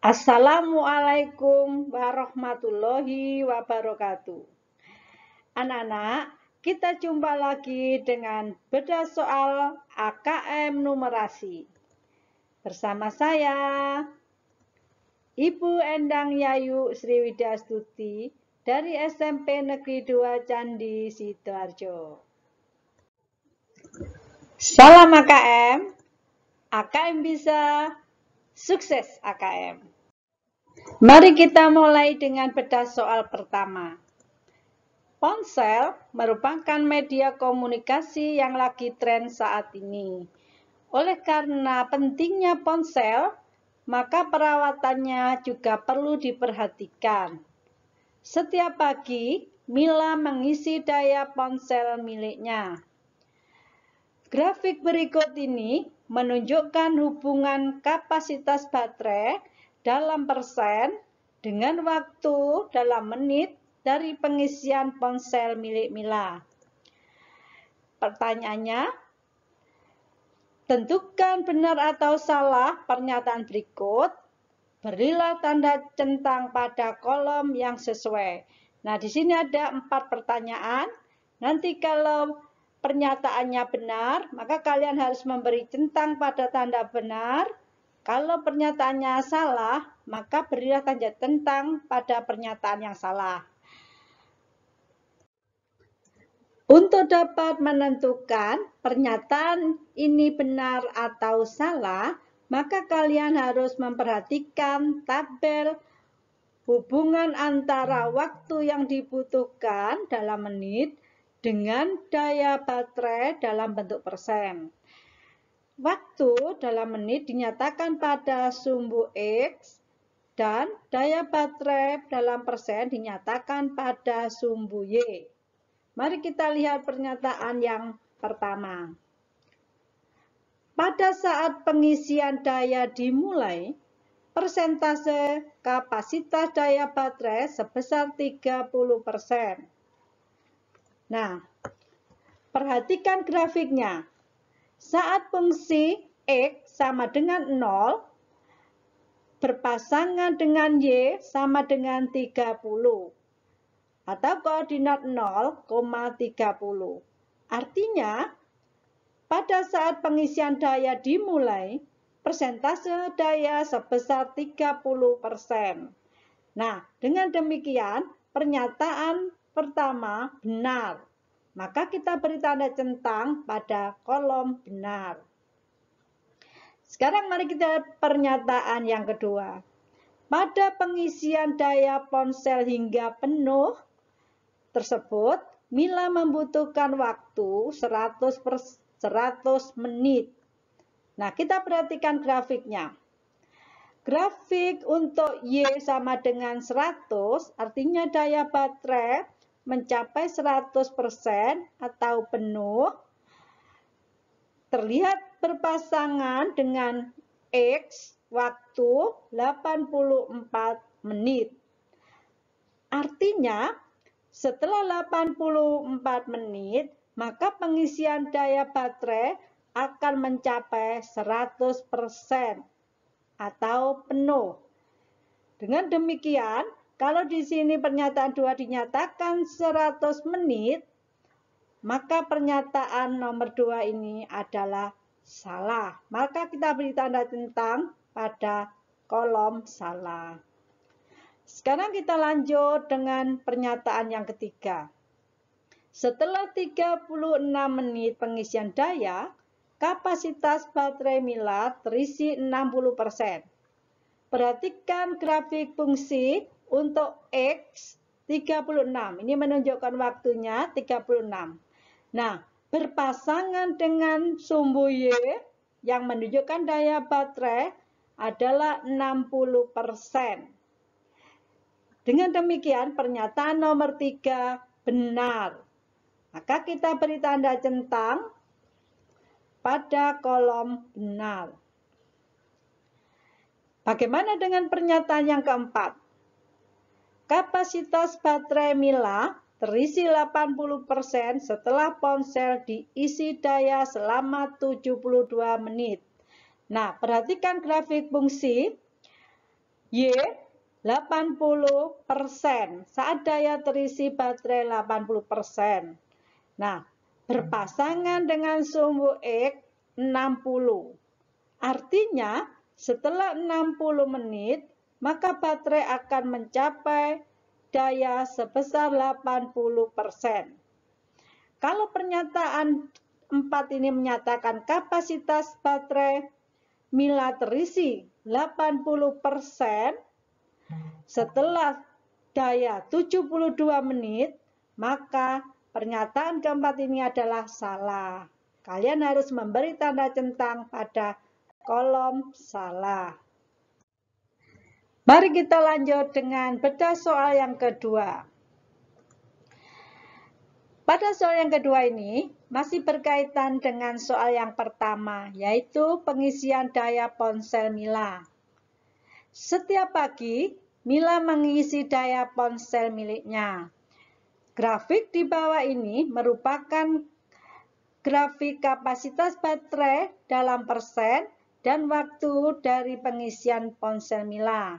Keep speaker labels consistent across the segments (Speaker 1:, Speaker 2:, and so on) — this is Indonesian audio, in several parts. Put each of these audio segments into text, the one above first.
Speaker 1: Assalamualaikum warahmatullahi wabarakatuh. Anak-anak, kita jumpa lagi dengan bedah soal AKM numerasi. Bersama saya, Ibu Endang Yayu Sriwidastuti dari SMP Negeri 2 Candi Sidoarjo. Salam AKM, AKM bisa, sukses AKM. Mari kita mulai dengan bedah soal pertama. Ponsel merupakan media komunikasi yang lagi tren saat ini. Oleh karena pentingnya ponsel, maka perawatannya juga perlu diperhatikan. Setiap pagi, Mila mengisi daya ponsel miliknya. Grafik berikut ini menunjukkan hubungan kapasitas baterai dalam persen dengan waktu dalam menit dari pengisian ponsel milik Mila. Pertanyaannya, tentukan benar atau salah pernyataan berikut. Berilah tanda centang pada kolom yang sesuai. Nah, di sini ada 4 pertanyaan. Nanti kalau pernyataannya benar, maka kalian harus memberi centang pada tanda benar. Kalau pernyataannya salah, maka berilah tanda centang pada pernyataan yang salah. Untuk dapat menentukan pernyataan ini benar atau salah, maka kalian harus memperhatikan tabel hubungan antara waktu yang dibutuhkan dalam menit dengan daya baterai dalam bentuk persen. Waktu dalam menit dinyatakan pada sumbu X dan daya baterai dalam persen dinyatakan pada sumbu Y. Mari kita lihat pernyataan yang pertama. Pada saat pengisian daya dimulai, persentase kapasitas daya baterai sebesar 30%. Nah, perhatikan grafiknya. Saat fungsi X sama dengan 0, berpasangan dengan Y sama dengan 30. Atau koordinat 0,30. Artinya, pada saat pengisian daya dimulai, persentase daya sebesar 30%. Nah, dengan demikian, pernyataan pertama benar. Maka kita beri tanda centang pada kolom benar. Sekarang mari kita lihat pernyataan yang kedua. Pada pengisian daya ponsel hingga penuh tersebut, Mila membutuhkan waktu 100 menit. Nah, kita perhatikan grafiknya. Grafik untuk Y sama dengan 100, artinya daya baterai mencapai 100% atau penuh, terlihat berpasangan dengan X waktu 84 menit. Artinya, setelah 84 menit, maka pengisian daya baterai akan mencapai 100% atau penuh. Dengan demikian, kalau di sini pernyataan 2 dinyatakan 100 menit, maka pernyataan nomor 2 ini adalah salah. Maka kita beri tanda centang pada kolom salah. Sekarang kita lanjut dengan pernyataan yang ketiga. Setelah 36 menit pengisian daya, kapasitas baterai Mila terisi 60%. Perhatikan grafik fungsi untuk X 36. Ini menunjukkan waktunya 36. Nah, berpasangan dengan sumbu Y yang menunjukkan daya baterai adalah 60%. Dengan demikian, pernyataan nomor 3 benar. Maka kita beri tanda centang pada kolom benar. Bagaimana dengan pernyataan yang keempat? Kapasitas baterai Mila terisi 80% setelah ponsel diisi daya selama 72 menit. Nah, perhatikan grafik fungsi. Y 80%. Saat daya terisi baterai 80%. Nah, berpasangan dengan sumbu X 60. Artinya, setelah 60 menit, maka baterai akan mencapai daya sebesar 80%. Kalau pernyataan 4 ini menyatakan kapasitas baterai Mila terisi 80% setelah daya 72 menit, maka pernyataan keempat ini adalah salah. Kalian harus memberi tanda centang pada kolom salah. Mari kita lanjut dengan bedah soal yang kedua. Pada soal yang kedua ini masih berkaitan dengan soal yang pertama, yaitu pengisian daya ponsel Mila. Setiap pagi, Mila mengisi daya ponsel miliknya. Grafik di bawah ini merupakan grafik kapasitas baterai dalam persen dan waktu dari pengisian ponsel Mila.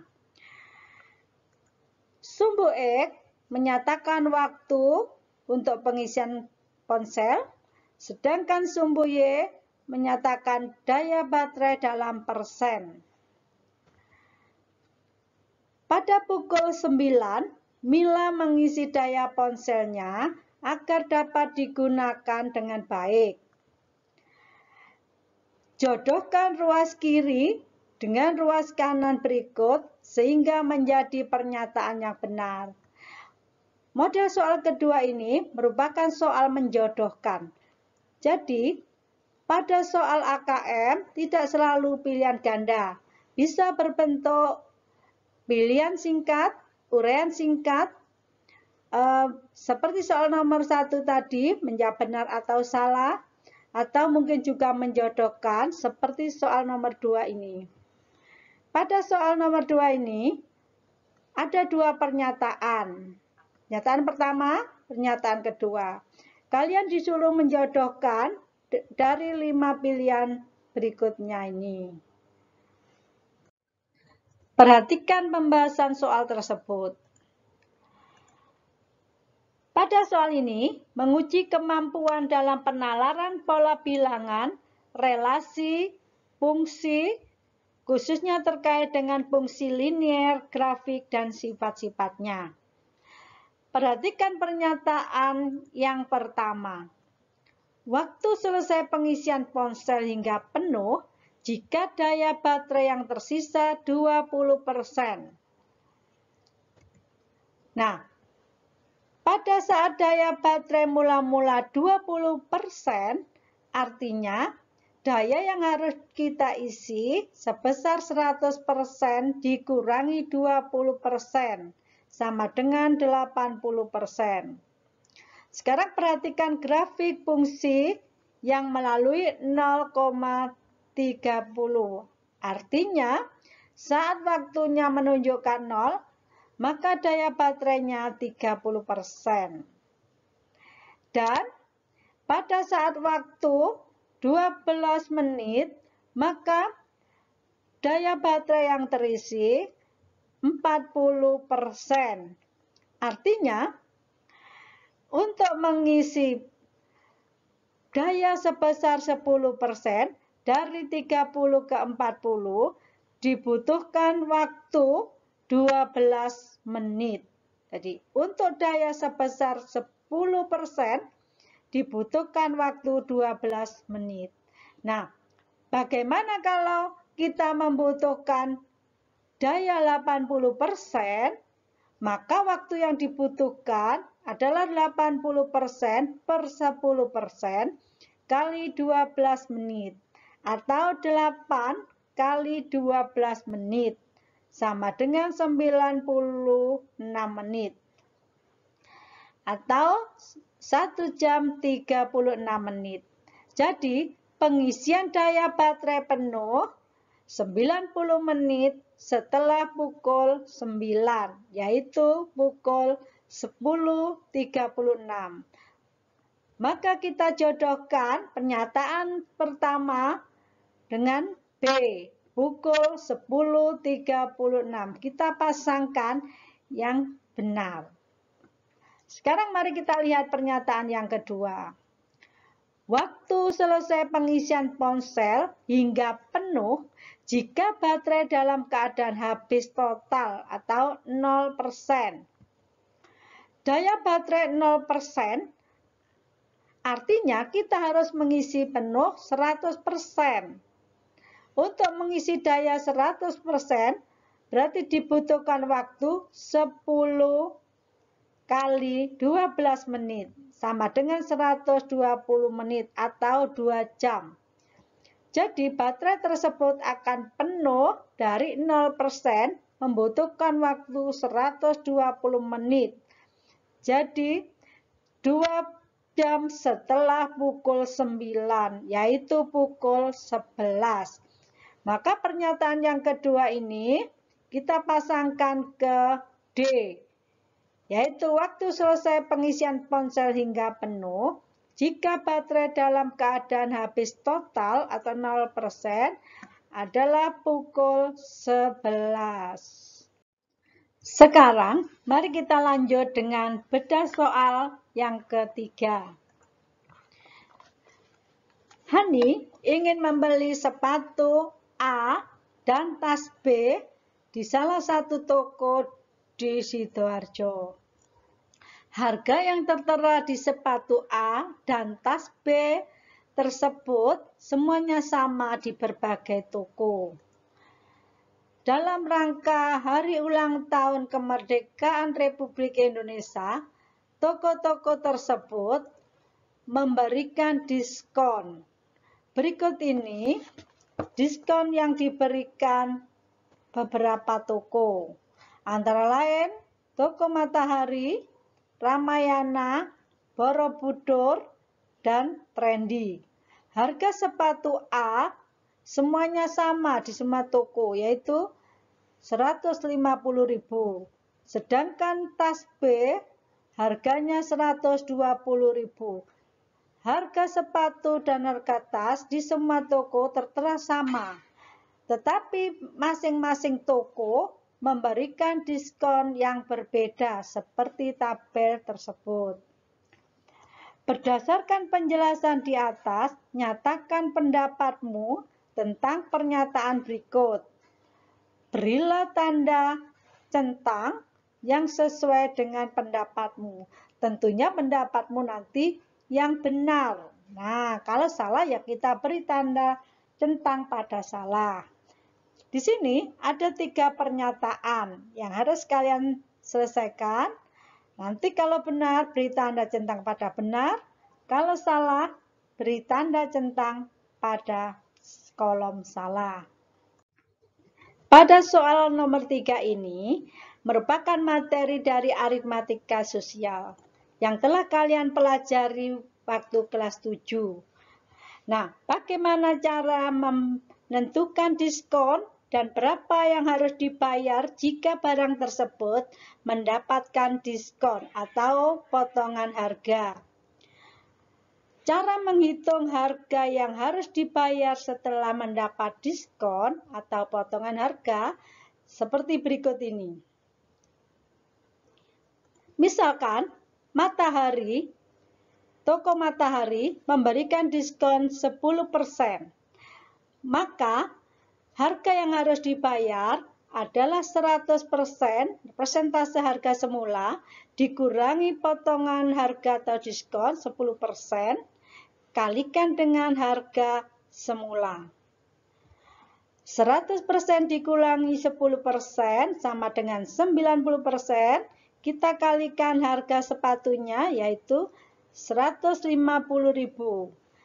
Speaker 1: Sumbu X menyatakan waktu untuk pengisian ponsel, sedangkan sumbu Y menyatakan daya baterai dalam persen. Pada pukul 9, Mila mengisi daya ponselnya agar dapat digunakan dengan baik. Jodohkan ruas kiri dengan ruas kanan berikut sehingga menjadi pernyataan yang benar. Model soal kedua ini merupakan soal menjodohkan. Jadi, pada soal AKM tidak selalu pilihan ganda. Bisa berbentuk pilihan singkat, uraian singkat, seperti soal nomor 1 tadi, menjawab benar atau salah, atau mungkin juga menjodohkan seperti soal nomor 2 ini. Pada soal nomor 2 ini, ada dua pernyataan. Pernyataan pertama, pernyataan kedua. Kalian disuruh menjodohkan dari 5 pilihan berikutnya ini. Perhatikan pembahasan soal tersebut. Pada soal ini, menguji kemampuan dalam penalaran pola bilangan, relasi, fungsi, khususnya terkait dengan fungsi linier, grafik, dan sifat-sifatnya. Perhatikan pernyataan yang pertama. Waktu selesai pengisian ponsel hingga penuh jika daya baterai yang tersisa 20%. Nah, pada saat daya baterai mula-mula 20%, artinya daya yang harus kita isi sebesar 100% dikurangi 20%. Sama dengan 80%. Sekarang perhatikan grafik fungsi yang melalui 0,30. Artinya, saat waktunya menunjukkan 0, maka daya baterainya 30%. Dan pada saat waktu 12 menit, maka daya baterai yang terisi 40%. Artinya, untuk mengisi daya sebesar 10% dari 30 ke 40 dibutuhkan waktu 12 menit. Jadi, untuk daya sebesar 10% dibutuhkan waktu 12 menit. Nah, bagaimana kalau kita membutuhkan daya 80%, maka waktu yang dibutuhkan adalah 80% per 10% kali 12 menit, atau 8 kali 12 menit, sama dengan 96 menit, atau 1 jam 36 menit. Jadi, pengisian daya baterai penuh 90 menit setelah pukul 9, yaitu pukul 10.36. Maka kita jodohkan pernyataan pertama dengan B. pukul 10.36. Kita pasangkan yang benar. Sekarang mari kita lihat pernyataan yang kedua. Waktu selesai pengisian ponsel hingga penuh jika baterai dalam keadaan habis total atau 0%. Daya baterai 0%, artinya kita harus mengisi penuh 100%. Untuk mengisi daya 100%, berarti dibutuhkan waktu 10 kali 12 menit, sama dengan 120 menit atau 2 jam. Jadi baterai tersebut akan penuh dari 0%, membutuhkan waktu 120 menit. Jadi 2 jam setelah pukul 9, yaitu pukul 11. Maka pernyataan yang kedua ini kita pasangkan ke D, yaitu waktu selesai pengisian ponsel hingga penuh jika baterai dalam keadaan habis total atau 0% adalah pukul 11. Sekarang mari kita lanjut dengan bedah soal yang ketiga. Hani ingin membeli sepatu A dan tas B di salah satu toko di Sidoarjo. Harga yang tertera di sepatu A dan tas B tersebut semuanya sama di berbagai toko. Dalam rangka hari ulang tahun kemerdekaan Republik Indonesia, toko-toko tersebut memberikan diskon. Berikut ini diskon yang diberikan beberapa toko. Antara lain, Toko Matahari, Ramayana, Borobudur, dan Trendy. Harga sepatu A semuanya sama di semua toko, yaitu 150.000. Sedangkan tas B harganya 120.000. Harga sepatu dan harga tas di semua toko tertera sama. Tetapi masing-masing toko memberikan diskon yang berbeda seperti tabel tersebut. Berdasarkan penjelasan di atas, nyatakan pendapatmu tentang pernyataan berikut. Berilah tanda centang yang sesuai dengan pendapatmu. Tentunya pendapatmu nanti yang benar. Nah, kalau salah ya kita beri tanda centang pada salah. Di sini ada 3 pernyataan yang harus kalian selesaikan. Nanti kalau benar, beri tanda centang pada benar. Kalau salah, beri tanda centang pada kolom salah. Pada soal nomor 3 ini, merupakan materi dari aritmatika sosial yang telah kalian pelajari waktu kelas 7. Nah, bagaimana cara menentukan diskon dan berapa yang harus dibayar jika barang tersebut mendapatkan diskon atau potongan harga. Cara menghitung harga yang harus dibayar setelah mendapat diskon atau potongan harga seperti berikut ini. Misalkan, Toko Matahari memberikan diskon 10%. Maka, harga yang harus dibayar adalah 100%, persentase harga semula, dikurangi potongan harga atau diskon 10%, kalikan dengan harga semula. 100% dikurangi 10% sama dengan 90%, kita kalikan harga sepatunya yaitu 150.000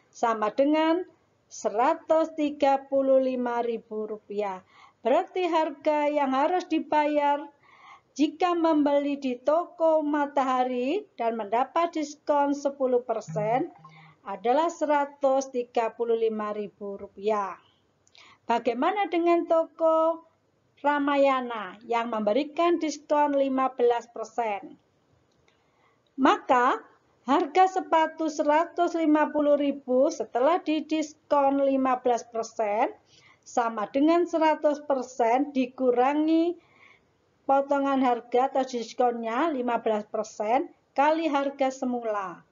Speaker 1: sama dengan 135.000 rupiah. Berarti harga yang harus dibayar jika membeli di Toko Matahari dan mendapat diskon 10% adalah 135.000 rupiah. Bagaimana dengan Toko Ramayana yang memberikan diskon 15%? Maka harga sepatu 150.000 setelah didiskon 15% sama dengan 100% dikurangi potongan harga atau diskonnya 15% kali harga semula.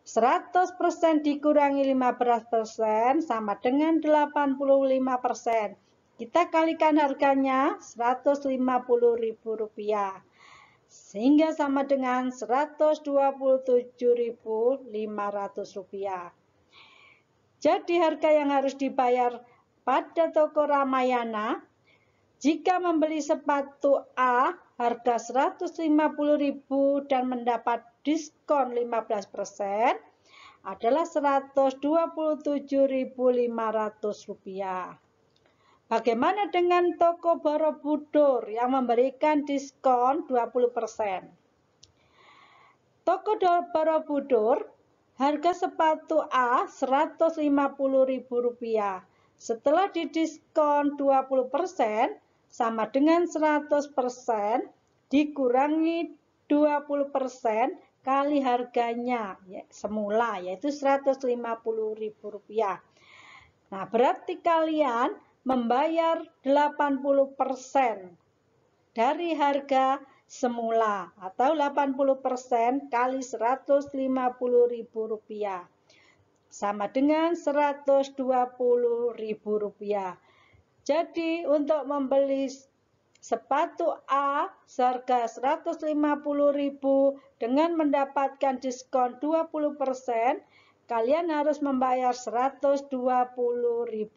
Speaker 1: 100% dikurangi 15% sama dengan 85%. Kita kalikan harganya Rp150.000. Sehingga sama dengan Rp127.500. Jadi harga yang harus dibayar pada toko Ramayana jika membeli sepatu A harga Rp150.000 dan mendapat diskon 15% adalah Rp127.500. Bagaimana dengan toko Borobudur yang memberikan diskon 20%? Toko Borobudur harga sepatu A Rp150.000. Setelah didiskon 20% sama dengan 100% dikurangi 20% kali harganya semula, yaitu Rp150.000. Nah, berarti kalian membayar 80% dari harga semula atau 80% kali Rp150.000 sama dengan Rp120.000. Jadi untuk membeli sepatu A seharga Rp150.000 dengan mendapatkan diskon 20%, kalian harus membayar Rp120.000.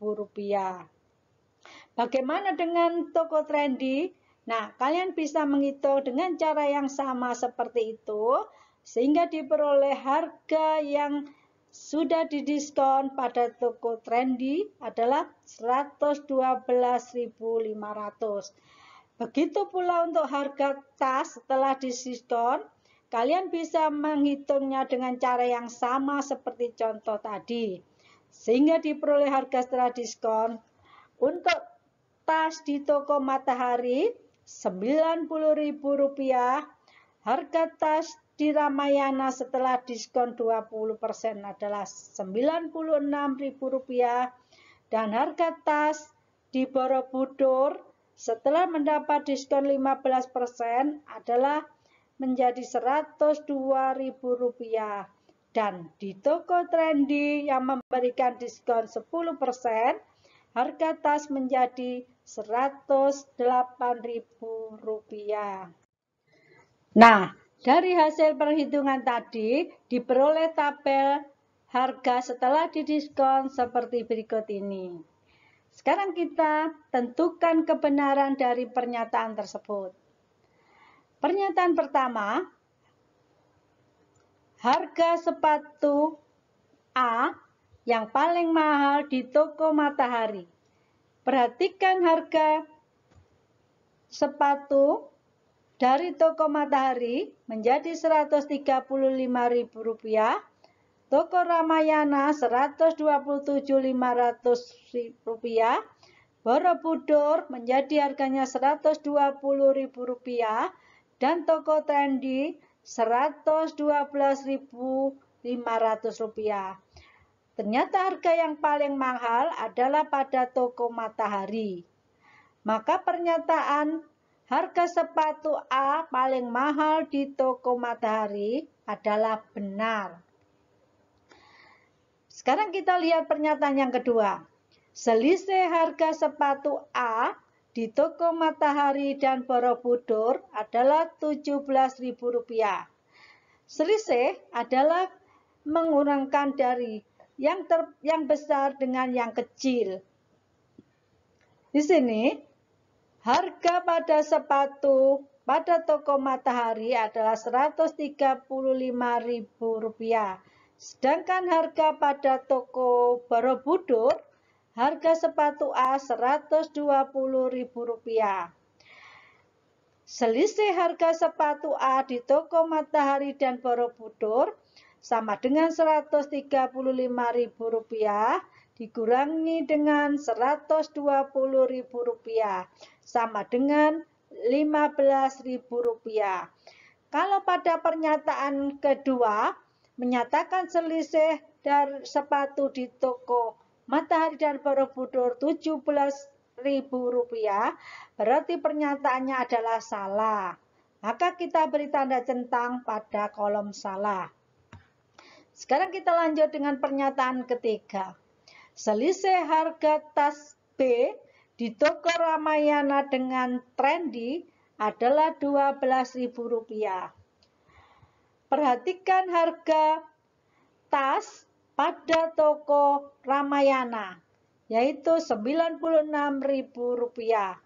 Speaker 1: Bagaimana dengan toko trendy? Nah, kalian bisa menghitung dengan cara yang sama seperti itu, sehingga diperoleh harga yang sudah didiskon pada toko trendy adalah Rp112.500. Begitu pula untuk harga tas setelah didiskon, kalian bisa menghitungnya dengan cara yang sama seperti contoh tadi, sehingga diperoleh harga setelah diskon. Untuk tas di toko Matahari Rp90.000, harga tas di Ramayana setelah diskon 20% adalah Rp96.000 dan harga tas di Borobudur setelah mendapat diskon 15% adalah menjadi Rp102.000 dan di toko trendy yang memberikan diskon 10% harga tas menjadi Rp108.000. Nah, dari hasil perhitungan tadi diperoleh tabel harga setelah didiskon seperti berikut ini. Sekarang kita tentukan kebenaran dari pernyataan tersebut. Pernyataan pertama, harga sepatu A yang paling mahal di toko Matahari. Perhatikan harga sepatu dari toko Matahari menjadi Rp135.000, toko Ramayana Rp127.500, Borobudur menjadi harganya Rp120.000 dan toko trendy Rp112.500. Ternyata harga yang paling mahal adalah pada toko Matahari. Maka pernyataan harga sepatu A paling mahal di toko Matahari adalah benar. Sekarang kita lihat pernyataan yang kedua. Selisih harga sepatu A di toko Matahari dan Borobudur adalah Rp17.000. Selisih adalah mengurangkan dari yang besar dengan yang kecil. Di sini, harga pada sepatu pada toko Matahari adalah Rp135.000. Sedangkan harga pada toko Borobudur, harga sepatu A Rp120.000. Selisih harga sepatu A di toko Matahari dan Borobudur sama dengan Rp135.000 dikurangi dengan Rp120.000 sama dengan Rp15.000. Kalau pada pernyataan kedua menyatakan selisih dari sepatu di toko Matahari dan Borobudur Rp17.000, berarti pernyataannya adalah salah. Maka kita beri tanda centang pada kolom salah. Sekarang kita lanjut dengan pernyataan ketiga. Selisih harga tas B di toko Ramayana dengan Trendy adalah Rp12.000. Perhatikan harga tas pada toko Ramayana, yaitu Rp96.000.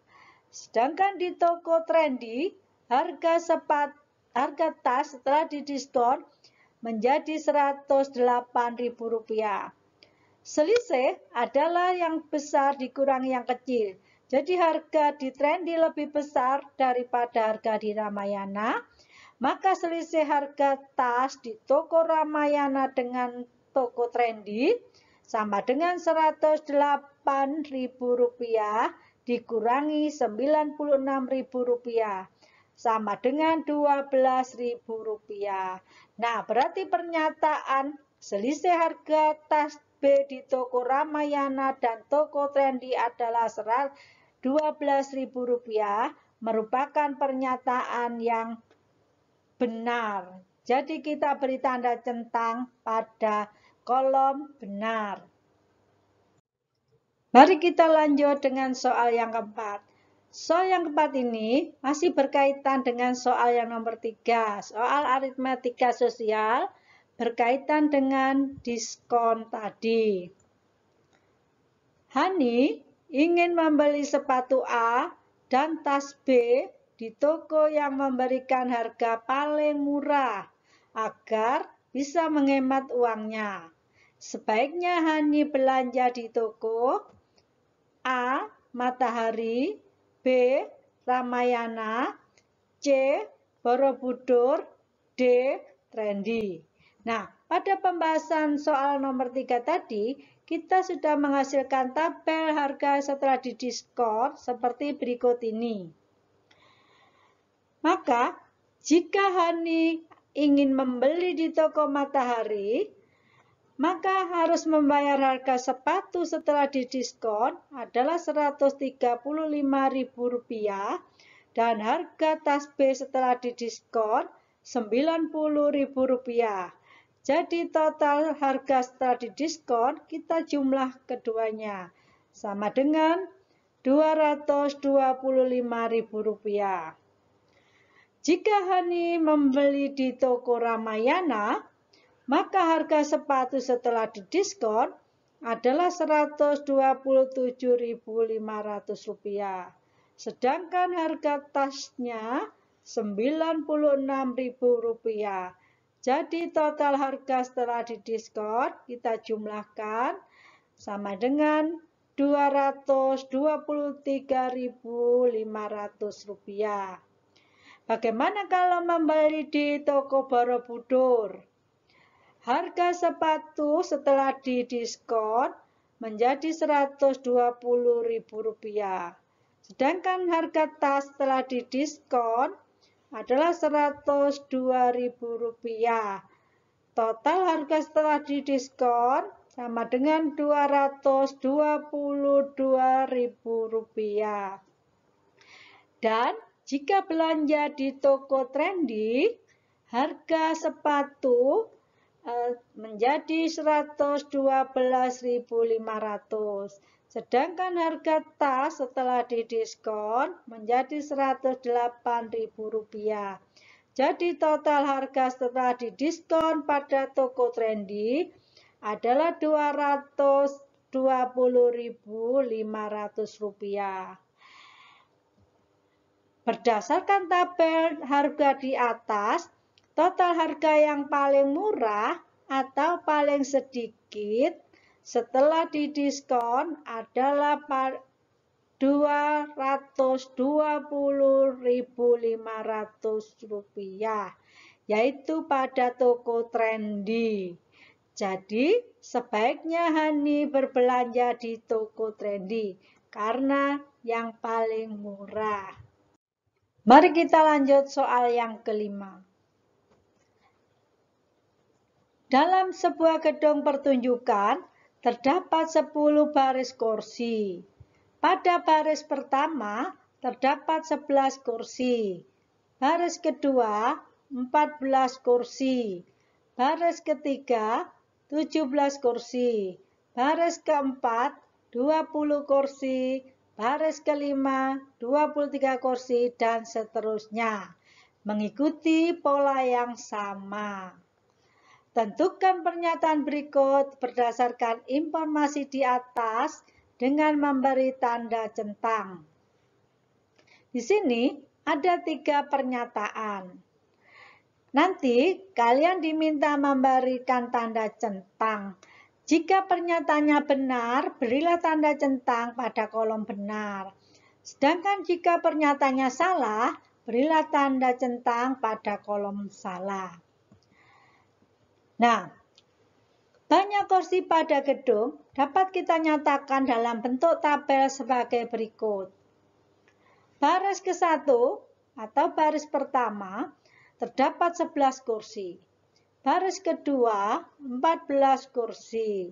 Speaker 1: Sedangkan di toko Trendy, harga tas setelah didiskon menjadi Rp108.000. Selisih adalah yang besar dikurangi yang kecil. Jadi harga di Trendy lebih besar daripada harga di Ramayana. Maka selisih harga tas di toko Ramayana dengan toko Trendy sama dengan Rp108.000 dikurangi Rp96.000 sama dengan Rp12.000. Nah, berarti pernyataan selisih harga tas B di toko Ramayana dan toko Trendy adalah Rp12.000 merupakan pernyataan yang benar. Jadi kita beri tanda centang pada kolom benar. Mari kita lanjut dengan soal yang keempat. Soal yang keempat ini masih berkaitan dengan soal yang nomor 3, soal aritmatika sosial berkaitan dengan diskon tadi. Hani ingin membeli sepatu A dan tas B di toko yang memberikan harga paling murah agar bisa menghemat uangnya. Sebaiknya Hani belanja di toko A. Matahari, B. Ramayana, C. Borobudur, D. Trendy. Nah, pada pembahasan soal nomor 3 tadi, kita sudah menghasilkan tabel harga setelah didiskon seperti berikut ini. Maka, jika Hani ingin membeli di toko Matahari, maka harus membayar harga sepatu setelah didiskon adalah Rp135.000 dan harga tas B setelah didiskon Rp90.000. Jadi total harga setelah didiskon kita jumlah keduanya sama dengan Rp225.000. Jika Hani membeli di toko Ramayana, maka harga sepatu setelah didiskon adalah Rp127.500. Sedangkan harga tasnya Rp96.000. Jadi total harga setelah didiskon kita jumlahkan sama dengan Rp223.500. Bagaimana kalau membeli di toko Borobudur? Harga sepatu setelah didiskon menjadi Rp120.000. Sedangkan harga tas setelah didiskon adalah Rp102.000. Total harga setelah didiskon sama dengan Rp222.000. Dan jika belanja di toko Trendy, harga sepatu menjadi Rp112.500. Sedangkan harga tas setelah didiskon menjadi Rp108.000. Jadi total harga setelah didiskon pada toko Trendy adalah Rp220.500. Berdasarkan tabel harga di atas, total harga yang paling murah atau paling sedikit setelah didiskon adalah Rp220.500, yaitu pada toko Trendy. Jadi, sebaiknya Hani berbelanja di toko Trendy karena yang paling murah. Mari kita lanjut soal yang kelima. Dalam sebuah gedung pertunjukan, terdapat 10 baris kursi. Pada baris pertama terdapat 11 kursi. Baris kedua 14 kursi. Baris ketiga 17 kursi. Baris keempat 20 kursi. Baris kelima 23 kursi dan seterusnya. Mengikuti pola yang sama. Tentukan pernyataan berikut berdasarkan informasi di atas dengan memberi tanda centang. Di sini ada 3 pernyataan. Nanti kalian diminta memberikan tanda centang. Jika pernyataannya benar, berilah tanda centang pada kolom benar. Sedangkan jika pernyataannya salah, berilah tanda centang pada kolom salah. Nah, banyak kursi pada gedung dapat kita nyatakan dalam bentuk tabel sebagai berikut. Baris ke-1 atau baris pertama terdapat 11 kursi. Baris kedua 14 kursi.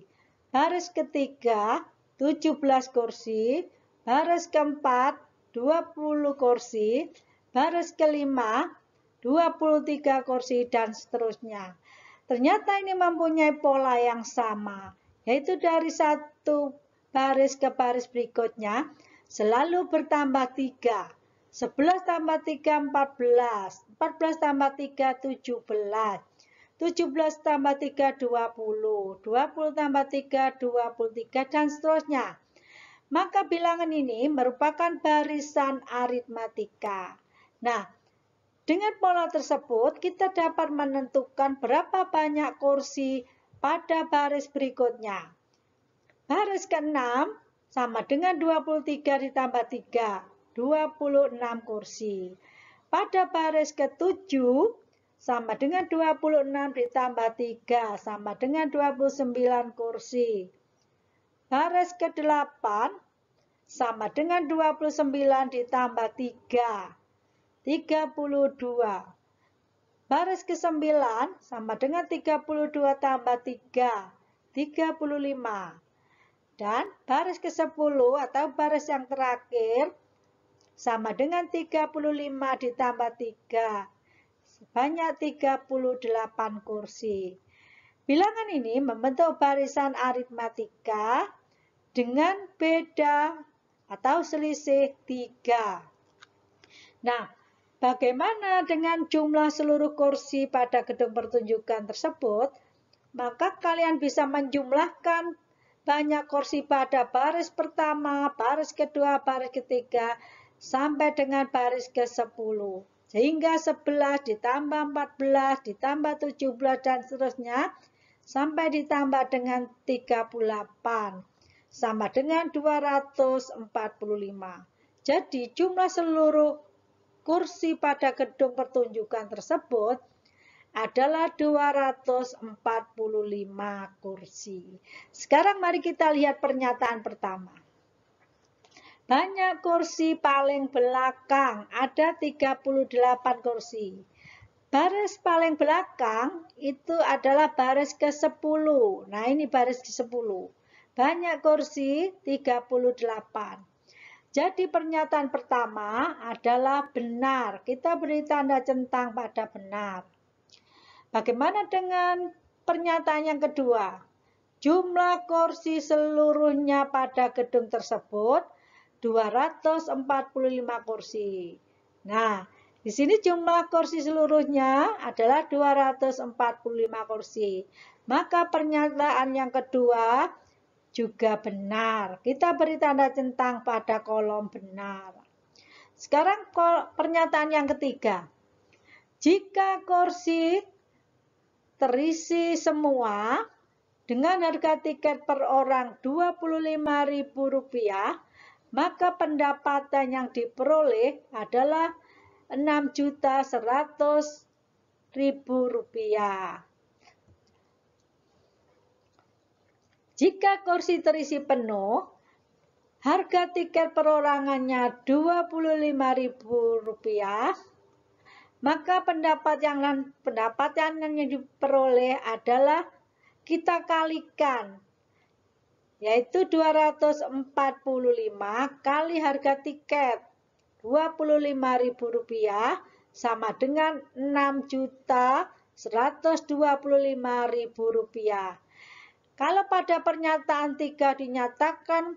Speaker 1: Baris ketiga 17 kursi. Baris keempat 20 kursi. Baris kelima 23 kursi dan seterusnya. Ternyata ini mempunyai pola yang sama, yaitu dari satu baris ke baris berikutnya selalu bertambah 3. 11 tambah 3, 14. 14 tambah 3, 17. 17 tambah 3, 20. 20 tambah 3, 23, dan seterusnya. Maka bilangan ini merupakan barisan aritmatika. Nah, dengan pola tersebut, kita dapat menentukan berapa banyak kursi pada baris berikutnya. Baris ke-6 sama dengan 23 ditambah 3, 26 kursi. Pada baris ke-7 sama dengan 26 ditambah 3, sama dengan 29 kursi. Baris ke-8 sama dengan 29 ditambah 3. 32. Baris ke-9 sama dengan 32 tambah 3, 35. Dan baris ke-10 atau baris yang terakhir sama dengan 35 ditambah 3, sebanyak 38 kursi. Bilangan ini membentuk barisan aritmatika dengan beda atau selisih 3. Nah, bagaimana dengan jumlah seluruh kursi pada gedung pertunjukan tersebut? Maka kalian bisa menjumlahkan banyak kursi pada baris pertama, baris kedua, baris ketiga, sampai dengan baris ke-10. Sehingga 11 ditambah 14, ditambah 17, dan seterusnya, sampai ditambah dengan 38. Sama dengan 245. Jadi jumlah seluruh kursi pada gedung pertunjukan tersebut adalah 245 kursi. Sekarang mari kita lihat pernyataan pertama. Banyak kursi paling belakang, ada 38 kursi. Baris paling belakang itu adalah baris ke-10. Nah, ini baris ke-10. Banyak kursi 38. Jadi pernyataan pertama adalah benar. Kita beri tanda centang pada benar. Bagaimana dengan pernyataan yang kedua? Jumlah kursi seluruhnya pada gedung tersebut 245 kursi. Nah, di sini jumlah kursi seluruhnya adalah 245 kursi. Maka pernyataan yang kedua juga benar. Kita beri tanda centang pada kolom benar. Sekarang pernyataan yang ketiga. Jika kursi terisi semua dengan harga tiket per orang Rp25.000, maka pendapatan yang diperoleh adalah Rp6.100.000. Jika kursi terisi penuh, harga tiket perorangannya Rp25.000, maka pendapatan yang diperoleh adalah kita kalikan yaitu 245 kali harga tiket Rp25.000 sama dengan Rp6.125.000. Kalau pada pernyataan 3 dinyatakan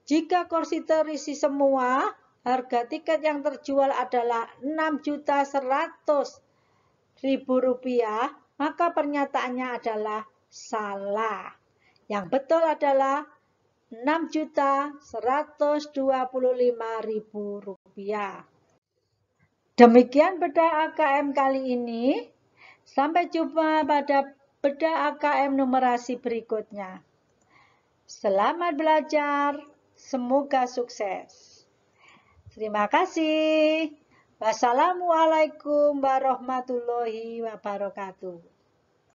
Speaker 1: jika kursi terisi semua, harga tiket yang terjual adalah Rp6.100.000, maka pernyataannya adalah salah. Yang betul adalah Rp6.125.000. Demikian bedah AKM kali ini. Sampai jumpa pada bedah AKM numerasi berikutnya. Selamat belajar, semoga sukses. Terima kasih. Wassalamualaikum warahmatullahi wabarakatuh.